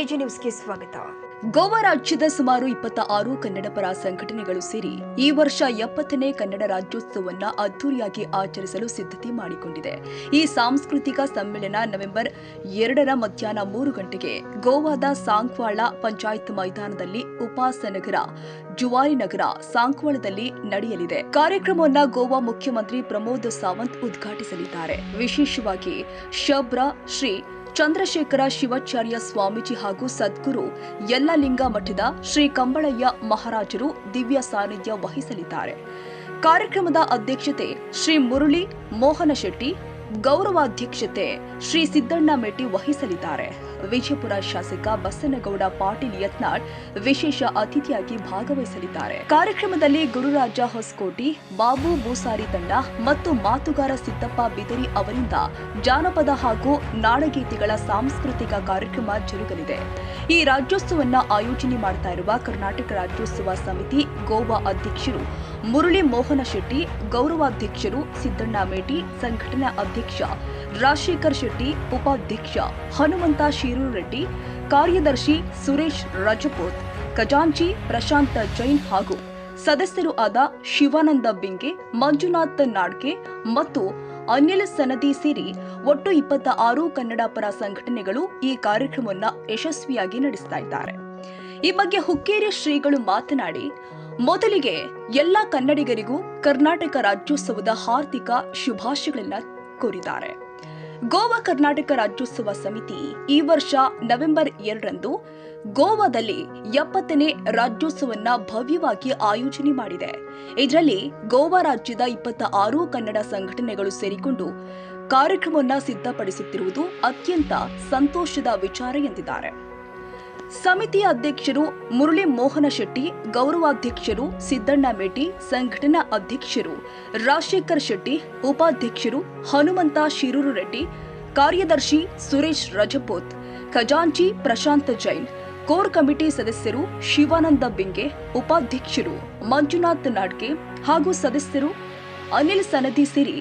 KG ನ್ಯೂಸ್ಗೆ ಸ್ವಾಗತ. ಗೋವಾ ರಾಜ್ಯದ ಸುಮಾರು 26 ಕನ್ನಡ ಪರ ಸಂಘಟನೆಗಳು ಸೇರಿ ಈ ವರ್ಷ 70ನೇ ಕನ್ನಡ ರಾಜ್ಯೋತ್ಸವವನ್ನು ಅದ್ದೂರಿಯಾಗಿ ಆಚರಿಸಲು ಸಿದ್ಧತೆ ಮಾಡಿಕೊಂಡಿದೆ. ಈ ಸಾಂಸ್ಕೃತಿಕ ಸಮ್ಮೇಳನ ನವೆಂಬರ್ 2ರ ಮಧ್ಯಾಹ್ನ 3 ಗಂಟೆಗೆ ಗೋವಾದ ಸಾಂಕ್ವಾಳ ಪಂಚಾಯತ್ ಮೈದಾನದಲ್ಲಿ ಉಪಾಸನಗರ ಜುವಾರಿನಗರ ಸಾಂಕ್ವಾಳದಲ್ಲಿ ನಡೆಯಲಿದೆ. ಕಾರ್ಯಕ್ರಮವನ್ನು ಗೋವಾ ಮುಖ್ಯಮಂತ್ರಿ ಪ್ರಮೋದ್ ಸಾವಂತ್ ಉದ್ಘಾಟಿಸಲಿದ್ದಾರೆ. ವಿಶೇಷವಾಗಿ ಶಬ್ರ ಶ್ರೀ ಚಂದ್ರಶೇಖರ ಶಿವಾಚಾರ್ಯ ಸ್ವಾಮೀಜಿ ಹಾಗೂ ಸದ್ಗುರು ಯಲ್ಲಲಿಂಗ ಮಠದ ಶ್ರೀ ಕಂಬಳಯ್ಯ ಮಹಾರಾಜರು ದಿವ್ಯ ಸಾನ್ನಿಧ್ಯ ವಹಿಸಲಿದ್ದಾರೆ. ಕಾರ್ಯಕ್ರಮದ ಅಧ್ಯಕ್ಷತೆ ಶ್ರೀ ಮುರಳಿ ಮೋಹನ ಶೆಟ್ಟಿ, ಗೌರವಾಧ್ಯಕ್ಷತೆ ಶ್ರೀ ಸಿದ್ದಣ್ಣ ಮೇಟಿ ವಹಿಸಲಿದ್ದಾರೆ. ವಿಜಯಪುರ ಶಾಸಕ ಬಸನಗೌಡ ಪಾಟೀಲ್ ಯತ್ನಾಳ್ ವಿಶೇಷ ಅತಿಥಿಯಾಗಿ ಭಾಗವಹಿಸಲಿದ್ದಾರೆ. ಕಾರ್ಯಕ್ರಮದಲ್ಲಿ ಗುರುರಾಜ ಹೊಸಕೋಟಿ, ಬಾಬು ಬೂಸಾರಿ ತಂಡ ಮತ್ತು ಮಾತುಗಾರ ಸಿದ್ದಪ್ಪ ಬಿದರಿ ಅವರಿಂದ ಜಾನಪದ ಹಾಗೂ ನಾಡಗೀತೆಗಳ ಸಾಂಸ್ಕೃತಿಕ ಕಾರ್ಯಕ್ರಮ ಜರುಗಲಿದೆ. ಈ ರಾಜ್ಯೋತ್ಸವವನ್ನು ಆಯೋಜನೆ ಮಾಡ್ತಾ ಇರುವ ಕರ್ನಾಟಕ ರಾಜ್ಯೋತ್ಸವ ಸಮಿತಿ ಗೋವಾ ಅಧ್ಯಕ್ಷರು ಮುರಳಿ ಮೋಹನ ಶೆಟ್ಟಿ, ಗೌರವಾಧ್ಯಕ್ಷರು ಸಿದ್ದಣ್ಣ ಮೇಟಿ, ಸಂಘಟನಾ ಅಧ್ಯಕ್ಷ ರಾಜಶೇಖರ್ ಶೆಟ್ಟಿ, ಉಪಾಧ್ಯಕ್ಷ ಹನುಮಂತ ಶಿರೂರು ರೆಡ್ಡಿ, ಕಾರ್ಯದರ್ಶಿ ಸುರೇಶ್ ರಜಪೂತ್, ಖಜಾಂಚಿ ಪ್ರಶಾಂತ ಜೈನ್ ಹಾಗೂ ಸದಸ್ಯರು ಆದ ಶಿವಾನಂದ ಬಿಂಗೆ, ಮಂಜುನಾಥ್ ನಾಡ್ಕೆ ಮತ್ತು ಅನಿಲ್ ಸನದಿ ಸೇರಿ ಒಟ್ಟು 26 ಕನ್ನಡ ಪರ ಸಂಘಟನೆಗಳು ಈ ಕಾರ್ಯಕ್ರಮವನ್ನು ಯಶಸ್ವಿಯಾಗಿ ನಡೆಸ್ತಾ ಇದ್ದಾರೆ. ಈ ಬಗ್ಗೆ ಹುಕ್ಕೇರಿ ಶ್ರೀಗಳು ಮಾತನಾಡಿ, ಮೊದಲಿಗೆ ಎಲ್ಲ ಕನ್ನಡಿಗರಿಗೂ ಕರ್ನಾಟಕ ರಾಜ್ಯೋತ್ಸವದ ಹಾರ್ದಿಕ ಶುಭಾಶಯಗಳನ್ನು ಕೋರಿದ್ದಾರೆ. ಗೋವಾ ಕರ್ನಾಟಕ ರಾಜ್ಯೋತ್ಸವ ಸಮಿತಿ ಈ ವರ್ಷ ನವೆಂಬರ್ 2ರಂದು ಗೋವಾದಲ್ಲಿ 70ನೇ ರಾಜ್ಯೋತ್ಸವವನ್ನು ಭವ್ಯವಾಗಿ ಆಯೋಜನೆ ಮಾಡಿದೆ. ಇದರಲ್ಲಿ ಗೋವಾ ರಾಜ್ಯದ 26 ಕನ್ನಡ ಸಂಘಟನೆಗಳು ಸೇರಿಕೊಂಡು ಕಾರ್ಯಕ್ರಮವನ್ನು ಸಿದ್ಧಪಡಿಸುತ್ತಿರುವುದು ಅತ್ಯಂತ ಸಂತೋಷದ ವಿಚಾರ ಎಂದಿದ್ದಾರೆ. ಸಮಿತಿಯ ಅಧ್ಯಕ್ಷರು ಮುರಳಿ ಮೋಹನ ಶೆಟ್ಟಿ, ಗೌರವಾಧ್ಯಕ್ಷರು ಸಿದ್ದಣ್ಣ ಮೇಟಿ, ಸಂಘಟನಾ ಅಧ್ಯಕ್ಷರು ರಾಜಶೇಖರ್ ಶೆಟ್ಟಿ, ಉಪಾಧ್ಯಕ್ಷರು ಹನುಮಂತ ಶಿರೂರು ರೆಡ್ಡಿ, ಕಾರ್ಯದರ್ಶಿ ಸುರೇಶ್ ರಜಪೂತ್, ಖಜಾಂಚಿ ಪ್ರಶಾಂತ್ ಜೈನ್, ಕೋರ್ ಕಮಿಟಿ ಸದಸ್ಯರು ಶಿವಾನಂದ ಬಿಂಗೆ, ಉಪಾಧ್ಯಕ್ಷರು ಮಂಜುನಾಥ್ ನಾಡ್ಕೆ ಹಾಗೂ ಸದಸ್ಯರು ಅನಿಲ್ ಸನದಿ ಸೇರಿ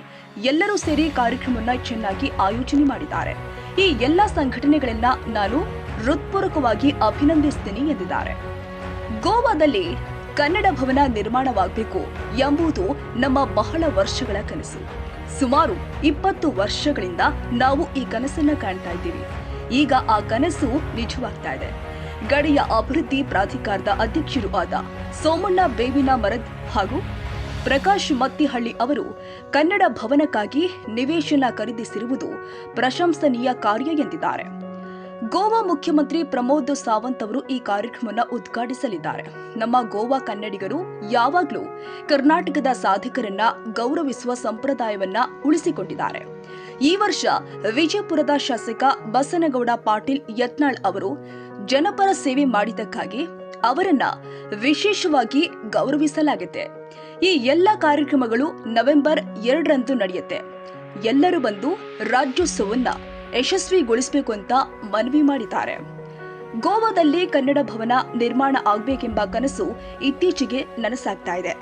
ಎಲ್ಲರೂ ಸೇರಿ ಕಾರ್ಯಕ್ರಮವನ್ನು ಚೆನ್ನಾಗಿ ಆಯೋಜನೆ ಮಾಡಿದ್ದಾರೆ. ಈ ಎಲ್ಲ ಸಂಘಟನೆಗಳನ್ನ ನಾನು ಹೃತ್ಪೂರ್ವಕವಾಗಿ ಅಭಿನಂದಿಸುತ್ತೇನೆ ಎಂದಿದ್ದಾರೆ. ಗೋವಾದಲ್ಲಿ ಕನ್ನಡ ಭವನ ನಿರ್ಮಾಣವಾಗಬೇಕು ಎಂಬುದು ನಮ್ಮ ಬಹಳ ವರ್ಷಗಳ ಕನಸು. ಸುಮಾರು 20 ವರ್ಷಗಳಿಂದ ನಾವು ಈ ಕನಸನ್ನ ಕಾಣ್ತಾ ಇದ್ದೀವಿ. ಈಗ ಆ ಕನಸು ನಿಜವಾಗ್ತಾ ಇದೆ. ಗಡಿಯ ಅಭಿವೃದ್ಧಿ ಪ್ರಾಧಿಕಾರದ ಅಧ್ಯಕ್ಷರು ಆದ ಸೋಮಣ್ಣ ಬೇವಿನ ಮರದ್ ಹಾಗೂ ಪ್ರಕಾಶ್ ಮತ್ತಿಹಳ್ಳಿ ಅವರು ಕನ್ನಡ ಭವನಕ್ಕಾಗಿ ನಿವೇಶನ ಖರೀದಿಸಿರುವುದು ಪ್ರಶಂಸನೀಯ ಕಾರ್ಯ ಎಂದಿದ್ದಾರೆ. ಗೋವಾ ಮುಖ್ಯಮಂತ್ರಿ ಪ್ರಮೋದ್ ಸಾವಂತ್ ಅವರು ಈ ಕಾರ್ಯಕ್ರಮವನ್ನು ಉದ್ಘಾಟಿಸಲಿದ್ದಾರೆ. ನಮ್ಮ ಗೋವಾ ಕನ್ನಡಿಗರು ಯಾವಾಗಲೂ ಕರ್ನಾಟಕದ ಸಾಧಕರನ್ನ ಗೌರವಿಸುವ ಸಂಪ್ರದಾಯವನ್ನ ಉಳಿಸಿಕೊಂಡಿದ್ದಾರೆ. ಈ ವರ್ಷ ವಿಜಯಪುರದ ಶಾಸಕ ಬಸನಗೌಡ ಪಾಟೀಲ್ ಯತ್ನಾಳ್ ಅವರು ಜನಪರ ಸೇವೆ ಮಾಡಿದ್ದಕ್ಕಾಗಿ ಅವರನ್ನ ವಿಶೇಷವಾಗಿ ಗೌರವಿಸಲಾಗಿದೆ. ಈ ಎಲ್ಲ ಕಾರ್ಯಕ್ರಮಗಳು ನವೆಂಬರ್ 2ರಂದು ನಡೆಯುತ್ತೆ. ಎಲ್ಲರೂ ಬಂದು ರಾಜ್ಯೋತ್ಸವವನ್ನ ಯಶಸ್ವಿಗೊಳಿಸಬೇಕು ಅಂತ ಮನವಿ ಮಾಡಿದ್ದಾರೆ. ಗೋವಾದಲ್ಲಿ ಕನ್ನಡ ಭವನ ನಿರ್ಮಾಣ ಆಗಬೇಕೆಂಬ ಕನಸು ಇತ್ತೀಚೆಗೆ ನನಸಾಗ್ತಾ ಇದೆ.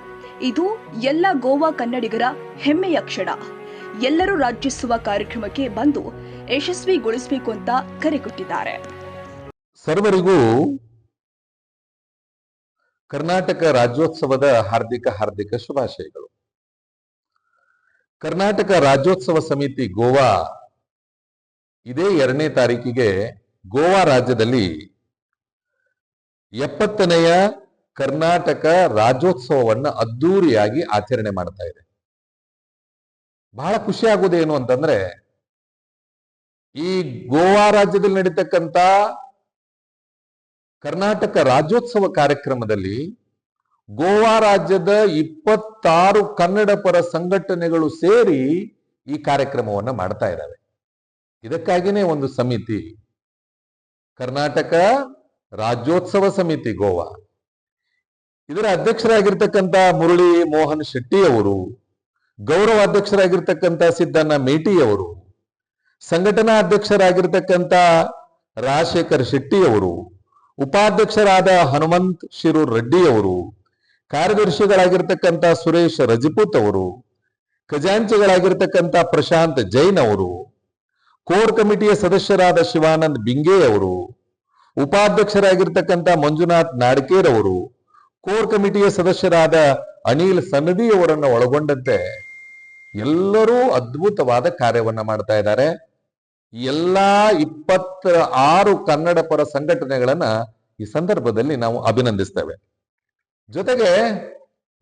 ಇದು ಎಲ್ಲ ಗೋವಾ ಕನ್ನಡಿಗರ ಹೆಮ್ಮೆಯ ಕ್ಷಣ. ಎಲ್ಲರೂ ರಾಜ್ಯೋತ್ಸವ ಕಾರ್ಯಕ್ರಮಕ್ಕೆ ಬಂದು ಯಶಸ್ವಿಗೊಳಿಸಬೇಕು ಅಂತ ಕರೆ ಕೊಟ್ಟಿದ್ದಾರೆ. ಸರ್ವರಿಗೂ ಕರ್ನಾಟಕ ರಾಜ್ಯೋತ್ಸವದ ಹಾರ್ದಿಕ ಶುಭಾಶಯಗಳು. ಕರ್ನಾಟಕ ರಾಜ್ಯೋತ್ಸವ ಸಮಿತಿ ಗೋವಾ ಇದೇ 2ನೇ ತಾರೀಕಿಗೆ ಗೋವಾ ರಾಜ್ಯದಲ್ಲಿ 70ನೆಯ ಕರ್ನಾಟಕ ರಾಜ್ಯೋತ್ಸವವನ್ನು ಅದ್ದೂರಿಯಾಗಿ ಆಚರಣೆ ಮಾಡ್ತಾ ಇದೆ. ಬಹಳ ಖುಷಿ ಆಗುವುದೇನು ಅಂತಂದ್ರೆ, ಈ ಗೋವಾ ರಾಜ್ಯದಲ್ಲಿ ನಡೀತಕ್ಕಂಥ ಕರ್ನಾಟಕ ರಾಜ್ಯೋತ್ಸವ ಕಾರ್ಯಕ್ರಮದಲ್ಲಿ ಗೋವಾ ರಾಜ್ಯದ 26 ಕನ್ನಡ ಪರ ಸಂಘಟನೆಗಳು ಸೇರಿ ಈ ಕಾರ್ಯಕ್ರಮವನ್ನು ಮಾಡ್ತಾ ಇದ್ದಾವೆ. ಇದಕ್ಕಾಗಿನೇ ಒಂದು ಸಮಿತಿ, ಕರ್ನಾಟಕ ರಾಜ್ಯೋತ್ಸವ ಸಮಿತಿ ಗೋವಾ, ಇದರ ಅಧ್ಯಕ್ಷರಾಗಿರ್ತಕ್ಕಂಥ ಮುರಳಿ ಮೋಹನ್ ಶೆಟ್ಟಿ ಅವರು, ಗೌರವ ಅಧ್ಯಕ್ಷರಾಗಿರ್ತಕ್ಕಂಥ ಸಿದ್ದಣ್ಣ ಮೇಟಿ ಅವರು, ಸಂಘಟನಾ ಅಧ್ಯಕ್ಷರಾಗಿರ್ತಕ್ಕಂಥ ರಾಜಶೇಖರ್ ಶೆಟ್ಟಿ ಅವರು, ಉಪಾಧ್ಯಕ್ಷರಾದ ಹನುಮಂತ್ ಶಿರೂರು ರೆಡ್ಡಿ ಅವರು, ಕಾರ್ಯದರ್ಶಿಗಳಾಗಿರ್ತಕ್ಕಂಥ ಸುರೇಶ್ ರಜಪೂತ್ ಅವರು, ಖಜಾಂಚಿಗಳಾಗಿರ್ತಕ್ಕಂಥ ಪ್ರಶಾಂತ್ ಜೈನ್ ಅವರು, ಕೋರ್ ಕಮಿಟಿಯ ಸದಸ್ಯರಾದ ಶಿವಾನಂದ್ ಬಿಂಗೆ ಅವರು, ಉಪಾಧ್ಯಕ್ಷರಾಗಿರ್ತಕ್ಕಂಥ ಮಂಜುನಾಥ್ ನಾಡ್ಕೇರ್ ಅವರು, ಕೋರ್ ಕಮಿಟಿಯ ಸದಸ್ಯರಾದ ಅನಿಲ್ ಸನದಿ ಅವರನ್ನು ಒಳಗೊಂಡಂತೆ ಎಲ್ಲರೂ ಅದ್ಭುತವಾದ ಕಾರ್ಯವನ್ನ ಮಾಡ್ತಾ ಇದ್ದಾರೆ. ಎಲ್ಲಾ 26 ಕನ್ನಡ ಪರ ಸಂಘಟನೆಗಳನ್ನ ಈ ಸಂದರ್ಭದಲ್ಲಿ ನಾವು ಅಭಿನಂದಿಸ್ತೇವೆ. ಜೊತೆಗೆ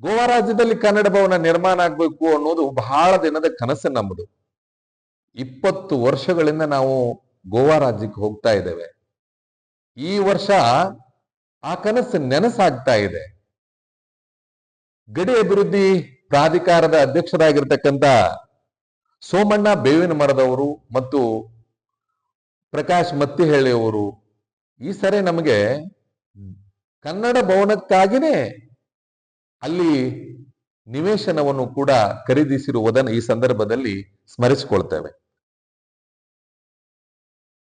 ಗೋವಾ ರಾಜ್ಯದಲ್ಲಿ ಕನ್ನಡ ಭವನ ನಿರ್ಮಾಣ ಆಗ್ಬೇಕು ಅನ್ನೋದು ಬಹಳ ದಿನದ ಕನಸು ನಮ್ಮದು. 20 ವರ್ಷಗಳಿಂದ ನಾವು ಗೋವಾ ರಾಜ್ಯಕ್ಕೆ ಹೋಗ್ತಾ ಇದ್ದೇವೆ. ಈ ವರ್ಷ ಆ ಕನಸು ನೆನಸಾಗ್ತಾ ಇದೆ. ಗಡಿ ಅಭಿವೃದ್ಧಿ ಪ್ರಾಧಿಕಾರದ ಅಧ್ಯಕ್ಷರಾಗಿರ್ತಕ್ಕಂಥ ಸೋಮಣ್ಣ ಬೇವಿನ ಮರದವರು ಮತ್ತು ಪ್ರಕಾಶ್ ಮತ್ತಿಹಳ್ಳಿ ಅವರು ಈ ಸರಿ ನಮಗೆ ಕನ್ನಡ ಭವನಕ್ಕಾಗಿನೇ ಅಲ್ಲಿ ನಿವೇಶನವನ್ನು ಕೂಡ ಖರೀದಿಸಿರುವುದನ್ನು ಈ ಸಂದರ್ಭದಲ್ಲಿ ಸ್ಮರಿಸಿಕೊಳ್ತೇವೆ.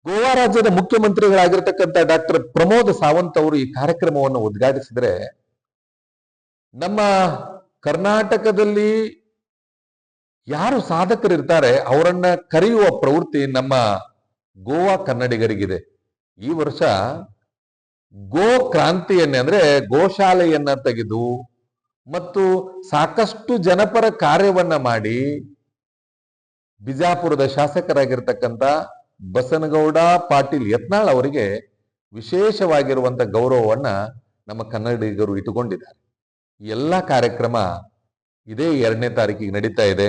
ಗೋವಾ ರಾಜ್ಯದ ಮುಖ್ಯಮಂತ್ರಿಗಳಾಗಿರ್ತಕ್ಕಂಥ ಡಾಕ್ಟರ್ ಪ್ರಮೋದ್ ಸಾವಂತ್ ಅವರು ಈ ಕಾರ್ಯಕ್ರಮವನ್ನು ಉದ್ಘಾಟಿಸಿದರೆ, ನಮ್ಮ ಕರ್ನಾಟಕದಲ್ಲಿ ಯಾರು ಸಾಧಕರಿರ್ತಾರೆ ಅವರನ್ನ ಕರೆಯುವ ಪ್ರವೃತ್ತಿ ನಮ್ಮ ಗೋವಾ ಕನ್ನಡಿಗರಿಗಿದೆ. ಈ ವರ್ಷ ಗೋ ಕ್ರಾಂತಿಯನ್ನೇ ಅಂದ್ರೆ ಗೋಶಾಲೆಯನ್ನ ತೆಗೆದು ಮತ್ತು ಸಾಕಷ್ಟು ಜನಪರ ಕಾರ್ಯವನ್ನ ಮಾಡಿ ಬಿಜಾಪುರದ ಶಾಸಕರಾಗಿರ್ತಕ್ಕಂಥ ಬಸನಗೌಡ ಪಾಟೀಲ್ ಯತ್ನಾಳ್ ಅವರಿಗೆ ವಿಶೇಷವಾಗಿರುವಂತ ಗೌರವವನ್ನ ನಮ್ಮ ಕನ್ನಡಿಗರು ಇಟ್ಟುಕೊಂಡಿದ್ದಾರೆ. ಎಲ್ಲ ಕಾರ್ಯಕ್ರಮ ಇದೇ 2ನೇ ತಾರೀಕಿಗೆ ನಡೀತಾ ಇದೆ.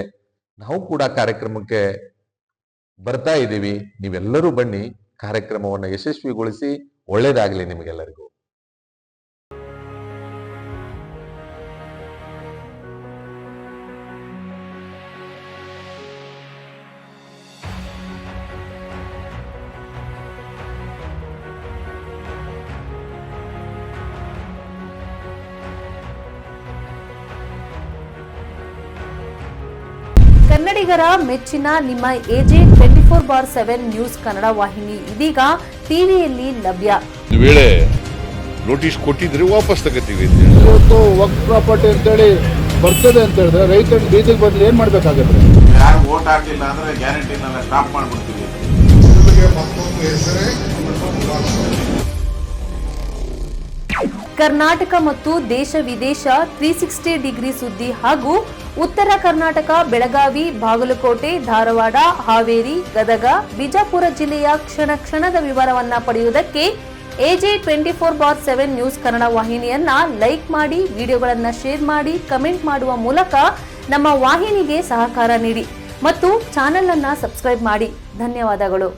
ನಾವು ಕೂಡ ಕಾರ್ಯಕ್ರಮಕ್ಕೆ ಬರ್ತಾ ಇದ್ದೀವಿ. ನೀವೆಲ್ಲರೂ ಬನ್ನಿ, ಕಾರ್ಯಕ್ರಮವನ್ನು ಯಶಸ್ವಿಗೊಳಿಸಿ. ಒಳ್ಳೇದಾಗಲಿ ನಿಮಗೆಲ್ಲರಿಗೂ. ಕನ್ನಡಿಗರ ಮೆಚ್ಚಿನ ನಿಮ್ಮ AJ 24/7 ನ್ಯೂಸ್ ಕನ್ನಡ ವಾಹಿನಿ ಇದೀಗ ಟಿವಿಯಲ್ಲಿ ಲಭ್ಯ. ಒಂದು ವೇಳೆ ನೋಟಿಸ್ ಕೊಟ್ಟಿದ್ರೆ ವಾಪಸ್ ತಗೋತೀವಿ. ಇವತ್ತು ವಕ್ಫ್ ಪ್ರಾಪರ್ಟಿ ಅಂತೇಳಿ ಬರ್ತದೆ ಅಂತ ಹೇಳಿದ್ರೆ ರೈತರ ಬೀದಿಗೆ ಬದಲು ಏನ್ ಮಾಡ್ಬೇಕಾಗತ್ತೆ? ಯಾರು ವೋಟ್ ಹಾಕಲಿಲ್ಲ ಅಂದ್ರೆ ಗ್ಯಾರಂಟಿನೆಲ್ಲ ಸ್ಟಾಪ್ ಮಾಡ್ಬಿಡ್ತೀವಿ. ಕರ್ನಾಟಕ ಮತ್ತು ದೇಶ ವಿದೇಶ 360 ಡಿಗ್ರಿ ಸುದ್ದಿ ಹಾಗೂ ಉತ್ತರ ಕರ್ನಾಟಕ, ಬೆಳಗಾವಿ, ಬಾಗಲಕೋಟೆ, ಧಾರವಾಡ, ಹಾವೇರಿ, ಗದಗ, ಬಿಜಾಪುರ ಜಿಲ್ಲೆಯ ಕ್ಷಣ ಕ್ಷಣದ ವಿವರವನ್ನ ಪಡೆಯುವುದಕ್ಕೆ AJ 24/7 ನ್ಯೂಸ್ ಕನ್ನಡ ವಾಹಿನಿಯನ್ನ ಲೈಕ್ ಮಾಡಿ, ವಿಡಿಯೋಗಳನ್ನ ಶೇರ್ ಮಾಡಿ, ಕಮೆಂಟ್ ಮಾಡುವ ಮೂಲಕ ನಮ್ಮ ವಾಹಿನಿಗೆ ಸಹಕಾರ ನೀಡಿ ಮತ್ತು ಚಾನೆಲ್ ಅನ್ನ ಸಬ್ಸ್ಕ್ರೈಬ್ ಮಾಡಿ. ಧನ್ಯವಾದಗಳು.